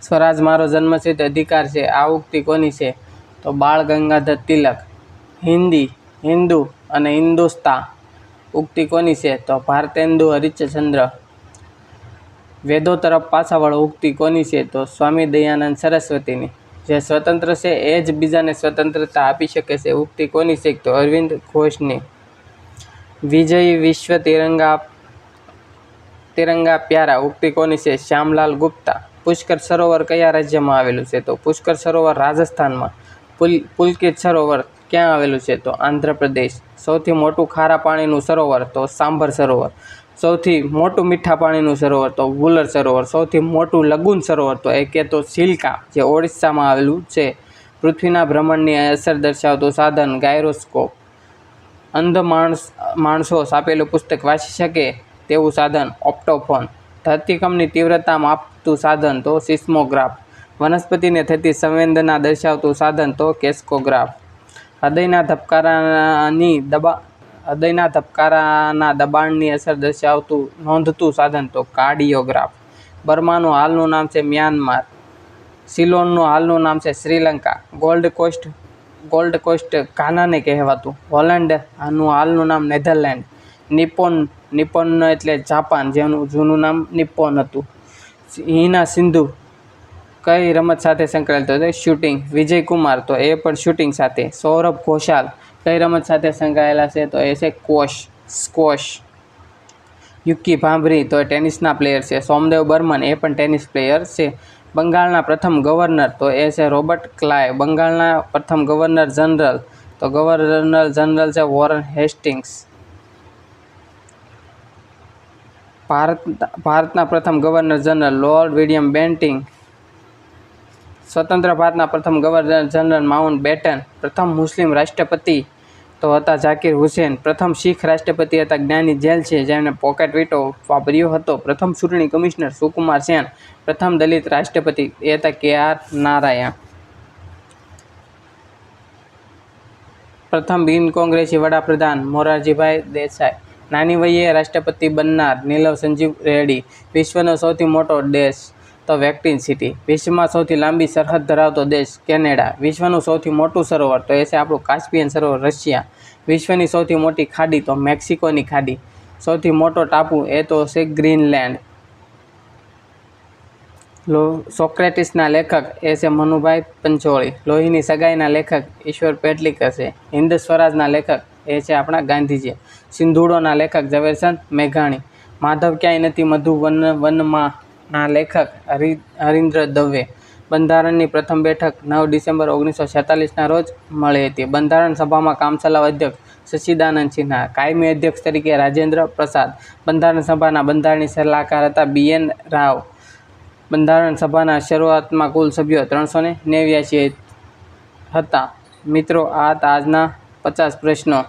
સ્વરાજ મારો જન્મસિદ્ધ અધિકાર છે આ ઉક્તિ કોની છે? તો બાળ ગંગાધર તિલક. હિન્દી, હિન્દુ અને હિન્દુસ્તા ઉક્તિ કોની છે? તો ભારતેન્દુ હરિશ્ચંદ્ર. વેદો તરફ પાછા વળો ઉક્તિ કોની છે? તો સ્વામી દયાનંદ સરસ્વતીની. જે સ્વતંત્ર છે એ જ બીજાને સ્વતંત્રતા આપી શકે છે ઉક્તિ કોની છે? તો અરવિંદ ઘોષની. વિજયી વિશ્વ તિરંગા પ્યારા ઉક્તિ કોની છે? શ્યામલાલ ગુપ્તા. પુષ્કર સરોવર કયા રાજ્યમાં આવેલું છે? તો પુષ્કર સરોવર રાજસ્થાનમાં. પુલકિત સરોવર ક્યાં આવેલું છે? તો આંધ્રપ્રદેશ. સૌથી મોટું ખારા પાણીનું સરોવર? તો સાંભર સરોવર. સૌથી મોટું મીઠા પાણીનું સરોવર? તો વુલર સરોવર. સૌથી મોટું લઘુન સરોવર? તો એ તો સિલ્કા, જે ઓડિશામાં આવેલું છે. પૃથ્વીના ભ્રમણની અસર દર્શાવતું સાધન? ગાયરોસ્કોપ. અંધ માણસો છાપેલું પુસ્તક વાંચી શકે તેવું સાધન? ઓપ્ટોફોન. ધરતીકંપની તીવ્રતા માપતું સાધન? તો સિસ્મોગ્રાફ. વનસ્પતિને થતી સંવેદના દર્શાવતું સાધન? તો કેસ્કોગ્રાફ. હૃદયના ધબકારાના દબાણની અસર નોંધતું સાધન? તો કાર્ડિયોગ્રાફ. બર્માનું હાલનું નામ છે મ્યાનમાર. સિલોનનું હાલનું નામ છે શ્રીલંકા. ગોલ્ડ કોસ્ટ ઘાનાને કહેવાતું. હોલેન્ડનું હાલનું નામ નેધરલેન્ડ. નિપ્પોન એટલે જાપાન, જેનું જૂનું નામ નિપ્પોન હતું. હિના સિંધુ કઈ રમત સાથે સંકળાયેલ? તો શૂટિંગ. વિજય કુમાર, તો એ પણ શૂટિંગ સાથે. સૌરભ ઘોષાલ કઈ રમત સાથે સંકળાયેલા છે? તો એ છે સ્ક્વોશ. યુકી ભાંભરી, તો એ ટેનિસના પ્લેયર છે. સોમદેવ બર્મન, એ પણ ટેનિસ પ્લેયર છે. બંગાળના પ્રથમ ગવર્નર? તો એ છે રોબર્ટ ક્લાઇવ. બંગાળના પ્રથમ ગવર્નર જનરલ? તો ગવર્નર જનરલ છે વોરન હેસ્ટિંગ્સ. ભારતના પ્રથમ governor general? Lord William Bentinck. સ્વતંત્ર ભારતના પ્રથમ ગવર્નર જનરલ? Mount batten. પ્રથમ મુસ્લિમ રાષ્ટ્રપતિ? તો હતા ઝાકિર હુસેન. પ્રથમ શીખ રાષ્ટ્રપતિ હતા જ્ઞાની જેલ છે, જેમણે પોકેટ વીટો વાપર્યો હતો. પ્રથમ ચૂંટણી કમિશનર? સુકુમાર સેન. પ્રથમ દલિત રાષ્ટ્રપતિ? એ હતા KR નારાયણ. પ્રથમ બિન કોંગ્રેસી વડાપ્રધાન? મોરારજીભાઈ દેસાઈ. નાની વયે રાષ્ટ્રપતિ બનનાર? નીલવ સંજીવ રેડ્ડી. વિશ્વનો સૌથી મોટો દેશ? તો વેટિકન સિટી. વિશ્વમાં સૌથી લાંબી સરહદ ધરાવતો દેશ? કેનેડા. વિશ્વનું સૌથી મોટું સરોવર? તો એ છે આપણું કાસ્પિયન સરોવર, રશિયા. વિશ્વની સૌથી મોટી ખાડી? તો મેક્સિકોની ખાડી. સૌથી મોટો ટાપુ? એ તો છે ગ્રીનલેન્ડ. સોક્રેટિસના લેખક? એ છે મનુભાઈ પંચોળી. લોહીની સગાઈના લેખક? ઈશ્વર પેટલીકર છે. હિન્દ સ્વરાજના લેખક? એ છે આપણા ગાંધીજી. સિંધુડોના લેખક? ઝવેરચંદ મેઘાણી. માધવ ક્યાંય નથી મધુવનમાં ના લેખક? હરીન્દ્ર દવે. બંધારણની પ્રથમ બેઠક 9 ડિસેમ્બર 1946ના રોજ મળી હતી. બંધારણ સભામાં કામચલાઉ અધ્યક્ષ? સચ્ચિદાનંદ સિન્હા. કાયમી અધ્યક્ષ તરીકે? રાજેન્દ્ર પ્રસાદ. બંધારણ સભાના બંધારણીય સલાહકાર હતા? BN રાવ. બંધારણ સભાના શરૂઆતમાં કુલ સભ્યો 389 હતા. મિત્રો, આ હતા આજના 50 પ્રશ્નો.